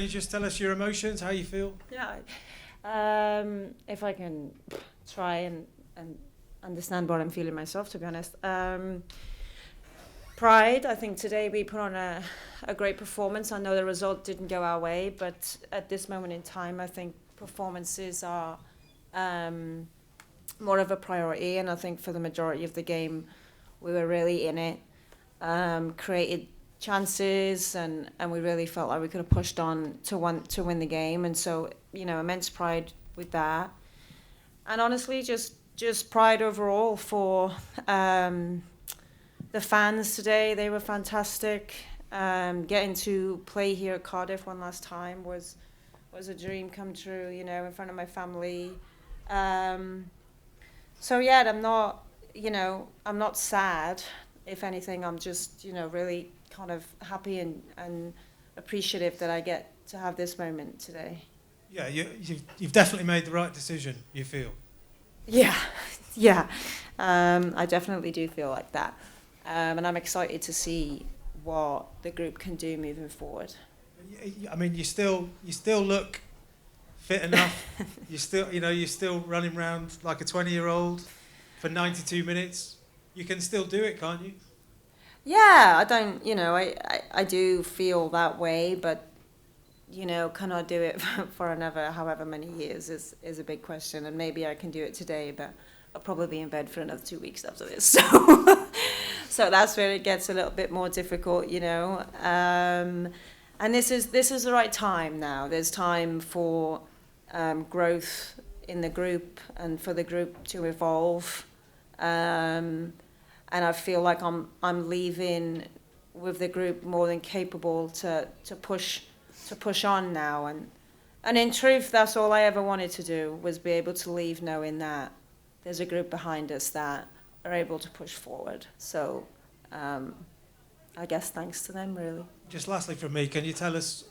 you just tell us your emotions, how you feel? Yeah. If I can try and understand what I'm feeling myself, to be honest. Pride, I think today we put on a great performance. I know the result didn't go our way, but at this moment in time, I think performances are more of a priority, and I think for the majority of the game, we were really in it, created chances, and we really felt like we could have pushed on to win the game, and so, you know, immense pride with that. And honestly, just pride overall for the fans today. They were fantastic. Getting to play here at Cardiff one last time was a dream come true, you know, in front of my family. So yeah, I'm not sad. If anything, I'm just, you know, really kind of happy and appreciative that I get to have this moment today. Yeah, you've definitely made the right decision, you feel? Yeah. I definitely do feel like that. And I'm excited to see what the group can do moving forward. I mean, you still look fit enough. You're still running around like a 20-year-old for 92 minutes. You can still do it, can't you? Yeah, I do feel that way, but, you know, can I do it for another however many years is a big question, and maybe I can do it today, but I'll probably be in bed for another 2 weeks after this. So that's where it gets a little bit more difficult, you know. And this is the right time now. There's time for growth in the group and for the group to evolve. And I feel like I'm leaving with the group more than capable to push on now. And in truth, that's all I ever wanted to do, was be able to leave knowing that there's a group behind us that are able to push forward. So I guess thanks to them, really. Just lastly from me, can you tell us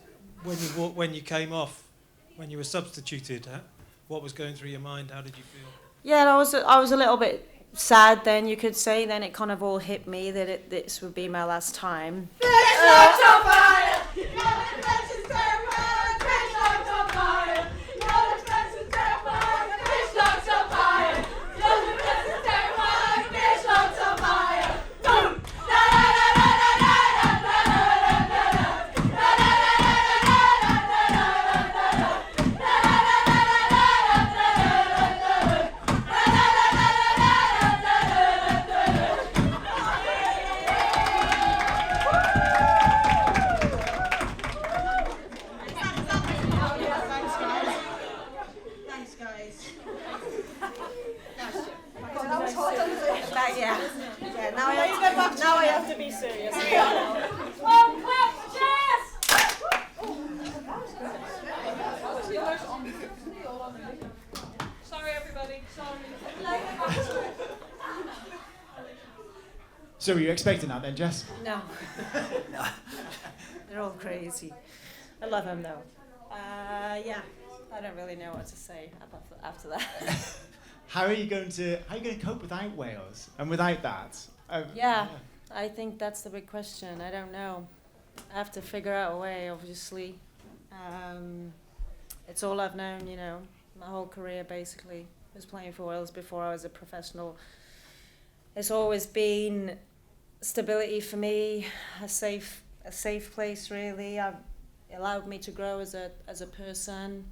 when you came off, when you were substituted, what was going through your mind? How did you feel? Yeah, I was a little bit sad then, you could say. Then it kind of all hit me that this would be my last time. Now I have to be serious. Well, clap for Jess! Sorry, everybody. Sorry. So were you expecting that then, Jess? No. They're all crazy. I love them though. Yeah, I don't really know what to say after that. How are you going to cope without Wales and without that? Yeah, I think that's the big question. I don't know. I have to figure out a way, obviously. It's all I've known, you know, my whole career basically. I was playing for Wales before I was a professional. It's always been stability for me, a safe place really. It allowed me to grow as a person.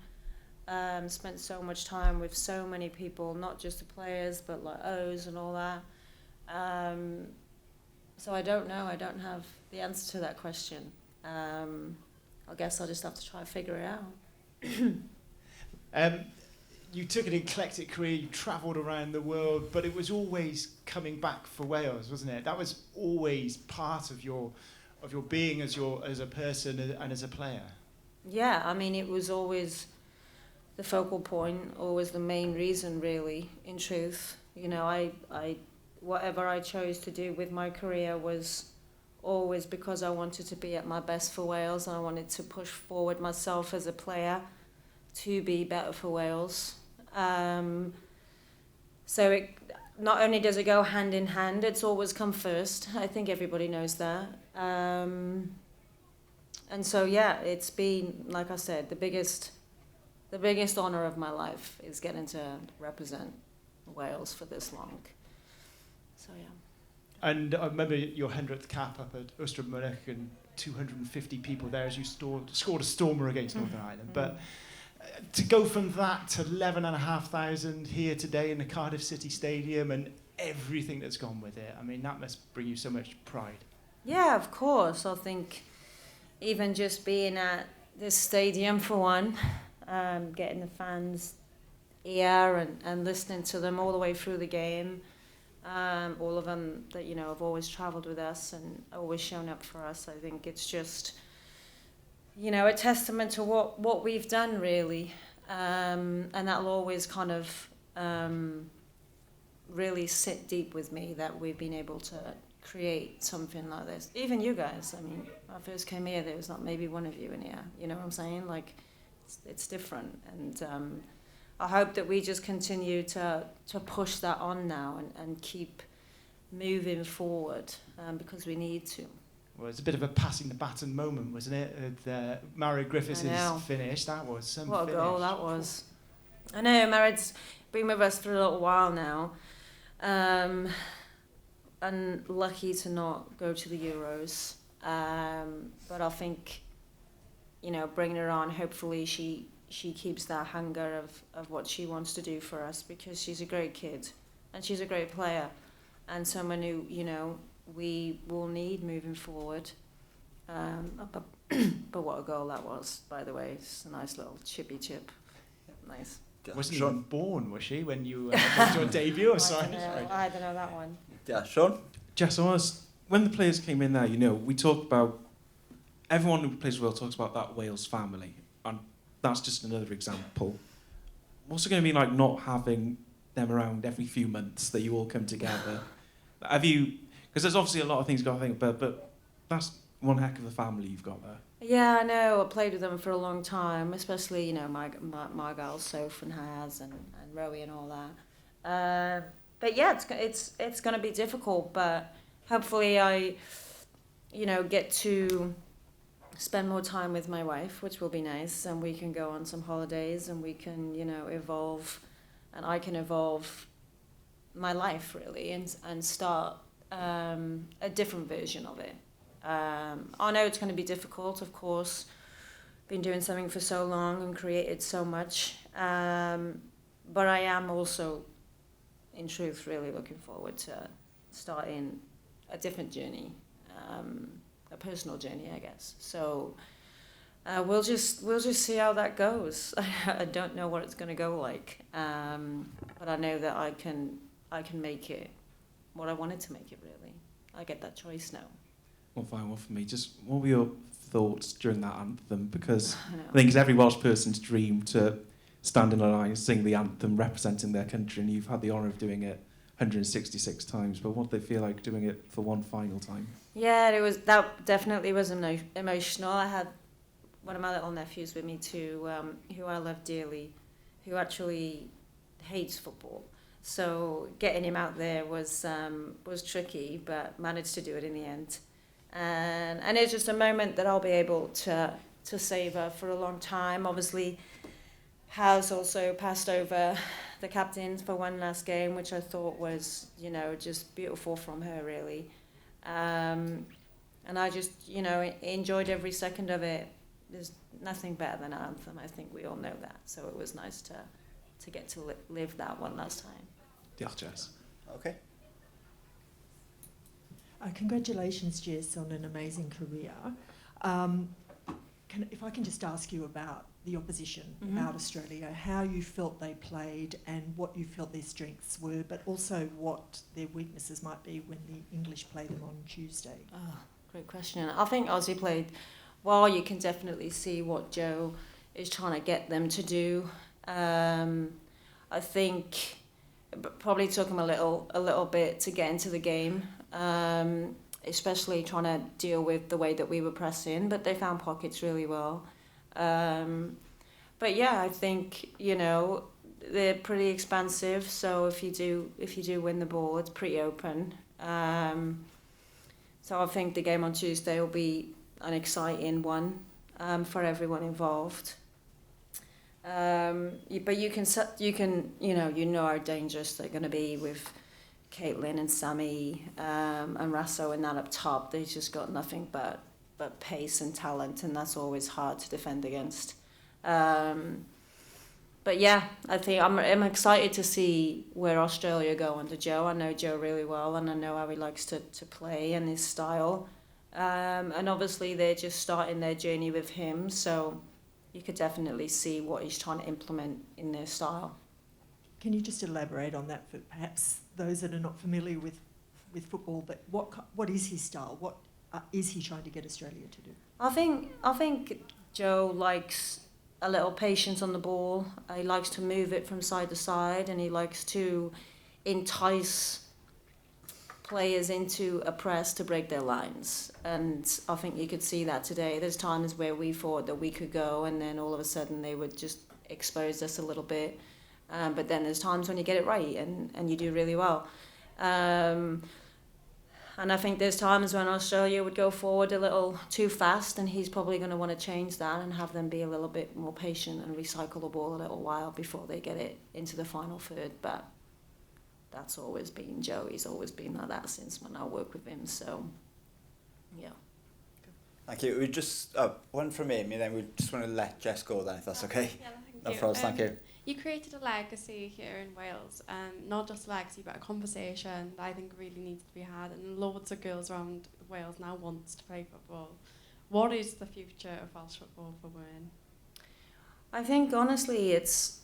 Spent so much time with so many people, not just the players, but like O's and all that. So I don't know. I don't have the answer to that question. I guess I'll just have to try and figure it out. You took an eclectic career, you travelled around the world, but it was always coming back for Wales, wasn't it? That was always part of your being as a person and as a player. Yeah, I mean, it was always the focal point, always the main reason, really, in truth. You know, I whatever I chose to do with my career was always because I wanted to be at my best for Wales, and I wanted to push forward myself as a player to be better for Wales. So it not only does it go hand in hand, it's always come first. I think everybody knows that. And so yeah, it's been, like I said, the biggest honour of my life is getting to represent Wales for this long. So yeah. And I remember your 100th cap up at Ystrad Mynach and 250 people there as you scored a stormer against Northern Ireland. But to go from that to 11,500 here today in the Cardiff City Stadium and everything that's gone with it, I mean, that must bring you so much pride. Yeah, of course. I think even just being at this stadium for one, getting the fans here and listening to them all the way through the game, all of them that, you know, have always travelled with us and always shown up for us. I think it's just, you know, a testament to what we've done, really. And that'll always kind of really sit deep with me, that we've been able to create something like this. Even you guys, I mean, when I first came here, there was not maybe one of you in here, you know what I'm saying? Like, it's different. And I hope that we just continue to push that on now and keep moving forward, because we need to. Well, it's a bit of a passing the baton moment, wasn't it? Mario Griffiths' finish, that was some What a finish. goal that was. I know, Mario's been with us for a little while now. And lucky to not go to the Euros. But I think, you know, bringing her on, hopefully she keeps that hunger of what she wants to do for us, because she's a great kid and she's a great player and someone who, you know, we will need moving forward. But what a goal that was, by the way. It's a nice little chippy chip. Nice. Wasn't even born, was she, when you made your debut? I don't know that one. Yeah, Sean? Jess, when the players came in there, you know, we talked about, everyone who plays for Wales talks about that Wales family, and that's just another example. What's it going to be like not having them around every few months, that you all come together? Have you, because there's obviously a lot of things you've got to think about, but that's one heck of a family you've got there. Yeah, I know. I played with them for a long time, especially, you know, my girls, Soph and Haz and Rowie and all that. But yeah, it's going to be difficult, but hopefully I, you know, get to spend more time with my wife, which will be nice, and we can go on some holidays and we can, you know, evolve, and I can evolve my life, really, and start a different version of it. I know it's going to be difficult, of course. Been doing something for so long and created so much, but I am also, in truth, really looking forward to starting a different journey, a personal journey, I guess. So we'll just see how that goes. I don't know what it's going to go like, but I know that I can make it what I wanted to make it. Really, I get that choice now. One final one for me. Just what were your thoughts during that anthem? Because I think it's every Welsh person's dream to stand in a line and sing the anthem representing their country, and you've had the honour of doing it 166 times. But what did they feel like doing it for one final time? Yeah, that definitely was emotional. I had one of my little nephews with me too, who I love dearly, who actually hates football. So getting him out there was tricky, but managed to do it in the end. And it's just a moment that I'll be able to savour for a long time. Obviously, Haz also passed over the captains for one last game, which I thought was, you know, just beautiful from her, really. And I just, you know, enjoyed every second of it. There's nothing better than an anthem. I think we all know that. So it was nice to get to live that one last time. Diolch, Jess. Okay. Congratulations, Jess, on an amazing career. If I can just ask you about the opposition out Australia, how you felt they played and what you felt their strengths were, but also what their weaknesses might be when the English play them on Tuesday. Oh, great question. I think Aussie played well. You can definitely see what Joe is trying to get them to do. I think it probably took him a little bit to get into the game. Especially trying to deal with the way that we were pressing, but they found pockets really well. But yeah, I think, you know, they're pretty expansive, so if you do win the ball, it's pretty open. So I think the game on Tuesday will be an exciting one for everyone involved. But you know how dangerous they're going to be with Caitlin and Sammy and Rasso and that up top. They've just got nothing but pace and talent, and that's always hard to defend against. But yeah, I think I'm excited to see where Australia go under Joe. I know Joe really well, and I know how he likes to play and his style. And obviously they're just starting their journey with him, so you could definitely see what he's trying to implement in their style. Can you just elaborate on that for perhaps those that are not familiar with football? But what is his style? What is he trying to get Australia to do? I think Joe likes a little patience on the ball. He likes to move it from side to side, and he likes to entice players into a press to break their lines. And I think you could see that today. There's times where we thought that we could go, and then all of a sudden they would just expose us a little bit. But then there's times when you get it right and you do really well. And I think there's times when Australia would go forward a little too fast, and he's probably going to want to change that and have them be a little bit more patient and recycle the ball a little while before they get it into the final third. But that's always been Joe. He's always been like that since when I worked with him. So, yeah. Thank you. We just one from Amy, then we just want to let Jess go then, if that's okay. Yeah, thank No you. problems. Thank you. You created a legacy here in Wales, not just a legacy, but a conversation that I think really needs to be had, and loads of girls around Wales now wants to play football. What is the future of Welsh football for women? I think honestly it's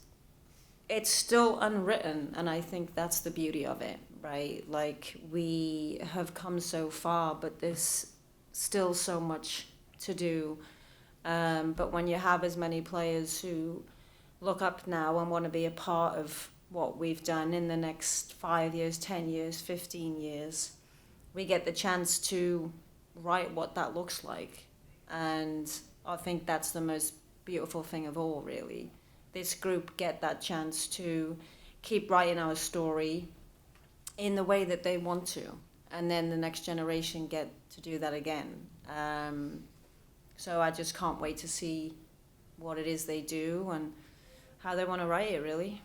still unwritten, and I think that's the beauty of it, right? Like, we have come so far, but there's still so much to do. But when you have as many players who look up now and want to be a part of what we've done in the next 5 years, 10 years, 15 years, we get the chance to write what that looks like. And I think that's the most beautiful thing of all, really. This group get that chance to keep writing our story in the way that they want to. And then the next generation get to do that again. So I just can't wait to see what it is they do and how they want to write it, really.